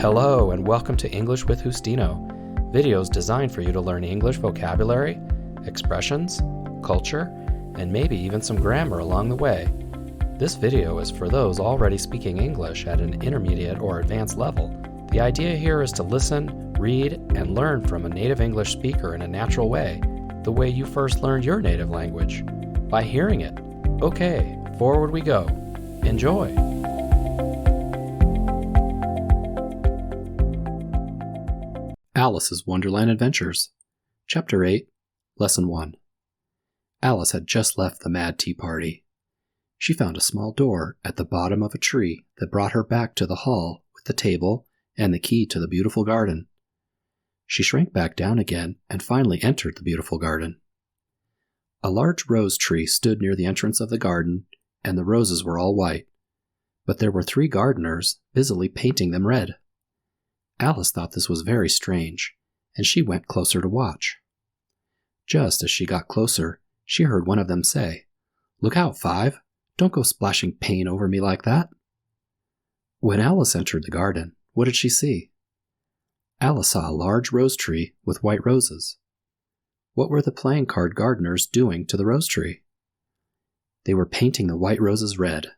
Hello and welcome to English with Justino, videos designed for you to learn English vocabulary, expressions, culture, and maybe even some grammar along the way. This video is for those already speaking English at an intermediate or advanced level. The idea here is to listen, read, and learn from a native English speaker in a natural way, the way you first learned your native language, by hearing it. Okay, forward we go. Enjoy! Alice's Wonderland Adventures, Chapter 8, Lesson 1. Alice had just left the Mad Tea Party. She found a small door at the bottom of a tree that brought her back to the hall with the table and the key to the beautiful garden. She shrank back down again and finally entered the beautiful garden. A large rose tree stood near the entrance of the garden, and the roses were all white, but there were 3 gardeners busily painting them red. Alice thought this was very strange, and she went closer to watch. Just as she got closer, she heard one of them say, "Look out, Five! Don't go splashing paint over me like that." When Alice entered the garden, what did she see? Alice saw a large rose tree with white roses. What were the playing card gardeners doing to the rose tree? They were painting the white roses red.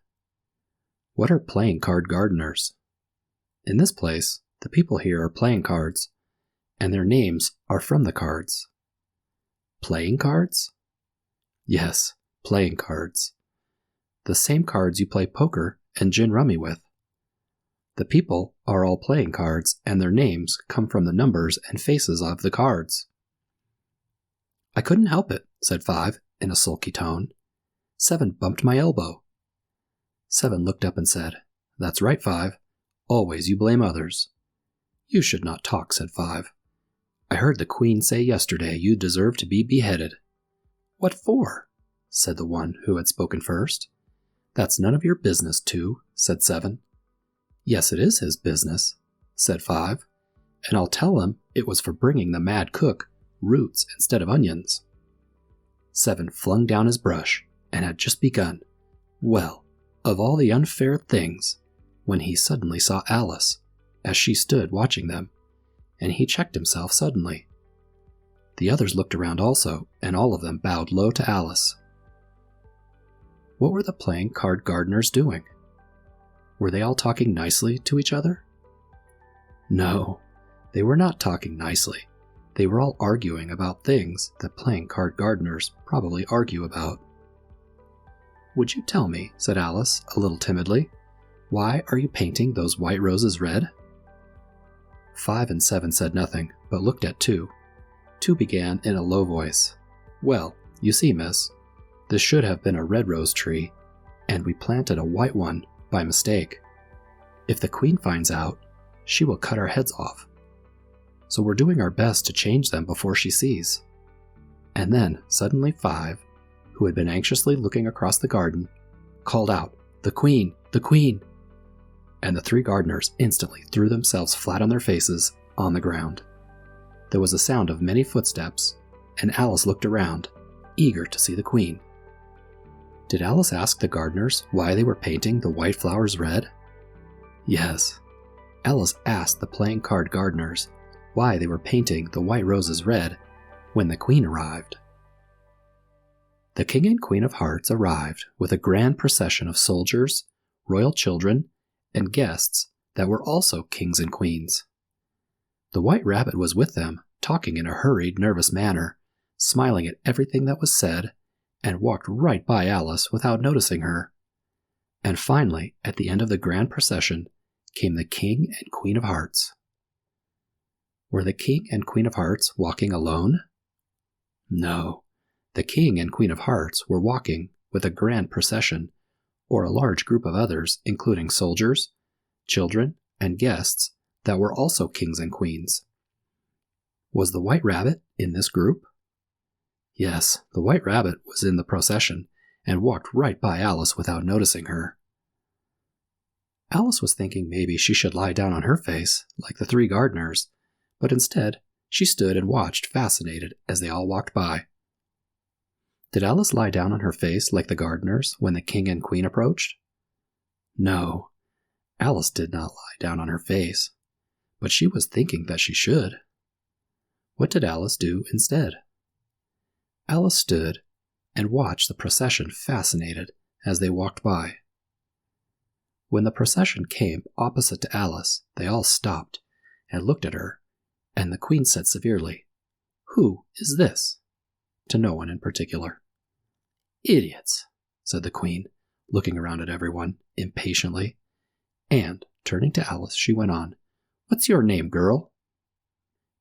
What are playing card gardeners? In this place, the people here are playing cards, and their names are from the cards. Playing cards? Yes, playing cards. The same cards you play poker and gin rummy with. The people are all playing cards, and their names come from the numbers and faces of the cards. "I couldn't help it," said 5 in a sulky tone. 7 bumped my elbow. 7 looked up and said, "That's right, 5. Always you blame others." "You should not talk," said 5. "I heard the Queen say yesterday you deserve to be beheaded." "What for?" said the one who had spoken first. "That's none of your business, 2, said 7. "Yes, it is his business," said 5, "and I'll tell him it was for bringing the mad cook roots instead of onions." 7 flung down his brush and had just begun, well, of all the unfair things, when he suddenly saw Alice, as she stood watching them, and he checked himself suddenly. The others looked around also, and all of them bowed low to Alice. What were the playing card gardeners doing? Were they all talking nicely to each other? No, they were not talking nicely. They were all arguing about things that playing card gardeners probably argue about. "Would you tell me," said Alice, a little timidly, "why are you painting those white roses red?" 5 and 7 said nothing, but looked at 2. 2 began in a low voice. "Well, you see, miss, this should have been a red rose tree, and we planted a white one by mistake. If the Queen finds out, she will cut our heads off. So we're doing our best to change them before she sees." And then, suddenly 5, who had been anxiously looking across the garden, called out, "The Queen! The Queen!" And the 3 gardeners instantly threw themselves flat on their faces on the ground. There was a sound of many footsteps, and Alice looked around, eager to see the Queen. Did Alice ask the gardeners why they were painting the white flowers red? Yes, Alice asked the playing card gardeners why they were painting the white roses red when the Queen arrived. The King and Queen of Hearts arrived with a grand procession of soldiers, royal children, and guests that were also kings and queens. The White Rabbit was with them, talking in a hurried, nervous manner, smiling at everything that was said, and walked right by Alice without noticing her. And finally, at the end of the grand procession, came the King and Queen of Hearts. Were the King and Queen of Hearts walking alone? No, the King and Queen of Hearts were walking with a grand procession, or a large group of others, including soldiers, children, and guests that were also kings and queens. Was the White Rabbit in this group? Yes, the White Rabbit was in the procession and walked right by Alice without noticing her. Alice was thinking maybe she should lie down on her face, like the 3 gardeners, but instead she stood and watched fascinated as they all walked by. Did Alice lie down on her face like the gardeners when the King and Queen approached? No, Alice did not lie down on her face. but she was thinking that she should. What did Alice do instead? Alice stood and watched the procession fascinated as they walked by. When the procession came opposite to Alice, they all stopped and looked at her, and the Queen said severely, "Who is this?" to no one in particular. "Idiots," said the Queen, looking around at everyone impatiently, and, turning to Alice, she went on, "What's your name, girl?"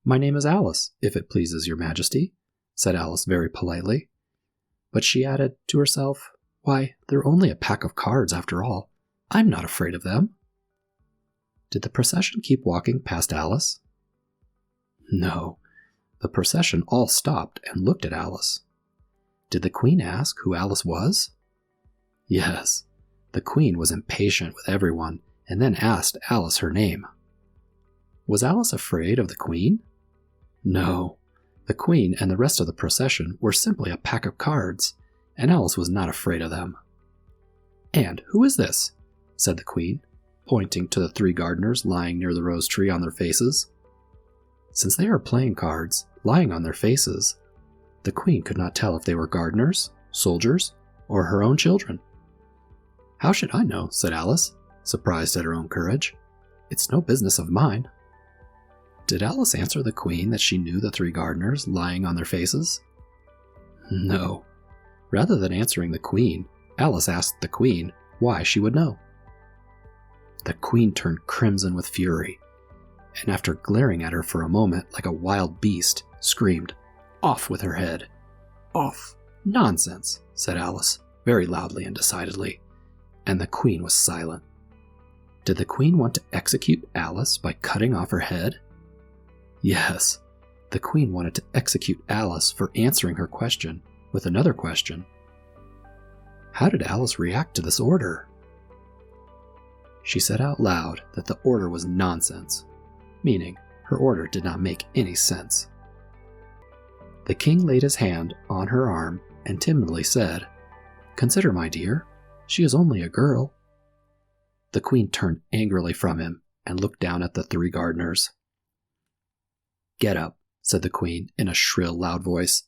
"My name is Alice, if it pleases your Majesty," said Alice very politely. But she added to herself, "Why, they're only a pack of cards after all. I'm not afraid of them." Did the procession keep walking past Alice? No. The procession all stopped and looked at Alice. Did the Queen ask who Alice was? Yes. The Queen was impatient with everyone and then asked Alice her name. Was Alice afraid of the Queen? No. The Queen and the rest of the procession were simply a pack of cards, and Alice was not afraid of them. "And who is this?" said the Queen, pointing to the 3 gardeners lying near the rose tree on their faces. Since they are playing cards, lying on their faces, the Queen could not tell if they were gardeners, soldiers, or her own children. "How should I know?" said Alice, surprised at her own courage. "It's no business of mine." Did Alice answer the Queen that she knew the 3 gardeners lying on their faces? No. Rather than answering the Queen, Alice asked the Queen why she would know. The Queen turned crimson with fury, and after glaring at her for a moment like a wild beast, screamed, "Off with her head!" "Off! Nonsense!" said Alice, very loudly and decidedly, and the Queen was silent. Did the Queen want to execute Alice by cutting off her head? Yes, the Queen wanted to execute Alice for answering her question with another question. How did Alice react to this order? She said out loud that the order was nonsense, meaning her order did not make any sense. The King laid his hand on her arm and timidly said, "Consider, my dear, she is only a girl." The Queen turned angrily from him and looked down at the 3 gardeners. "Get up," said the Queen in a shrill, loud voice,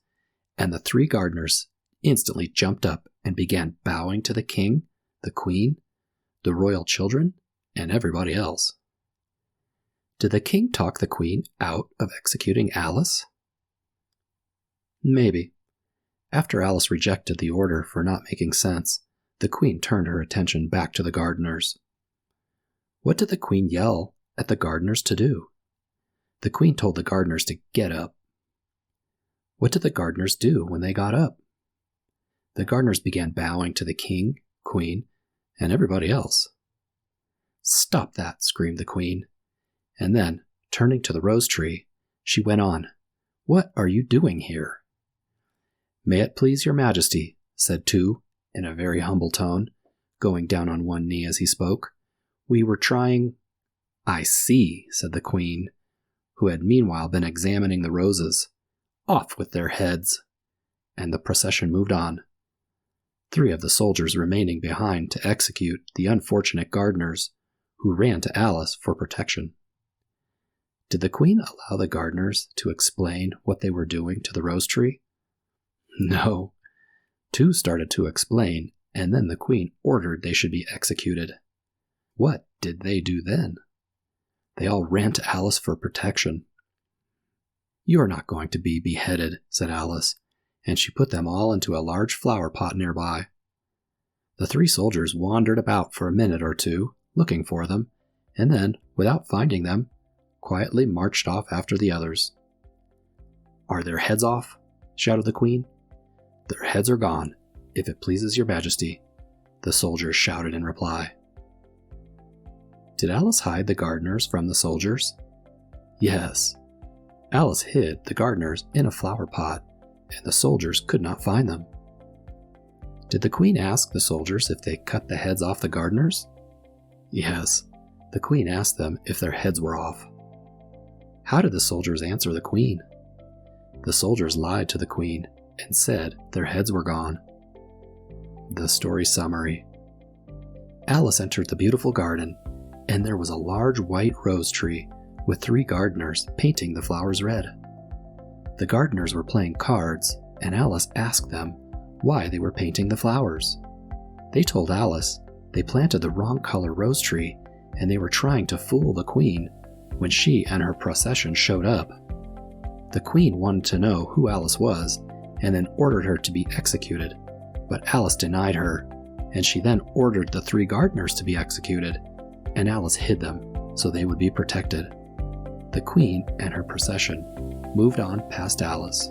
and the 3 gardeners instantly jumped up and began bowing to the King, the Queen, the royal children, and everybody else. Did the King talk the Queen out of executing Alice? Maybe. After Alice rejected the order for not making sense, the Queen turned her attention back to the gardeners. What did the Queen yell at the gardeners to do? The Queen told the gardeners to get up. What did the gardeners do when they got up? The gardeners began bowing to the King, Queen, and everybody else. "Stop that," screamed the Queen. And then, turning to the rose tree, she went on, "What are you doing here?" "May it please your Majesty," said Tu, in a very humble tone, going down on one knee as he spoke. "We were trying—" "I see," said the Queen, who had meanwhile been examining the roses. "Off with their heads!" And the procession moved on, 3 of the soldiers remaining behind to execute the unfortunate gardeners, who ran to Alice for protection. Did the Queen allow the gardeners to explain what they were doing to the rose tree? No. 2 started to explain, and then the Queen ordered they should be executed. What did they do then? They all ran to Alice for protection. "You are not going to be beheaded," said Alice, and she put them all into a large flower pot nearby. The 3 soldiers wandered about for a minute or 2, looking for them, and then, without finding them, quietly marched off after the others. "Are their heads off?" shouted the Queen. "Their heads are gone, if it pleases your Majesty," the soldiers shouted in reply. Did Alice hide the gardeners from the soldiers? Yes. Alice hid the gardeners in a flower pot, and the soldiers could not find them. Did the Queen ask the soldiers if they cut the heads off the gardeners? Yes, the Queen asked them if their heads were off. How did the soldiers answer the Queen? The soldiers lied to the Queen and said their heads were gone. The story summary. Alice entered the beautiful garden, and there was a large white rose tree with 3 gardeners painting the flowers red. The gardeners were playing cards, and Alice asked them why they were painting the flowers. They told Alice they planted the wrong color rose tree, and they were trying to fool the queen when she and her procession showed up. The queen wanted to know who Alice was, and then ordered her to be executed, but Alice denied her, and she then ordered the 3 gardeners to be executed, and Alice hid them so they would be protected. The queen and her procession moved on past Alice.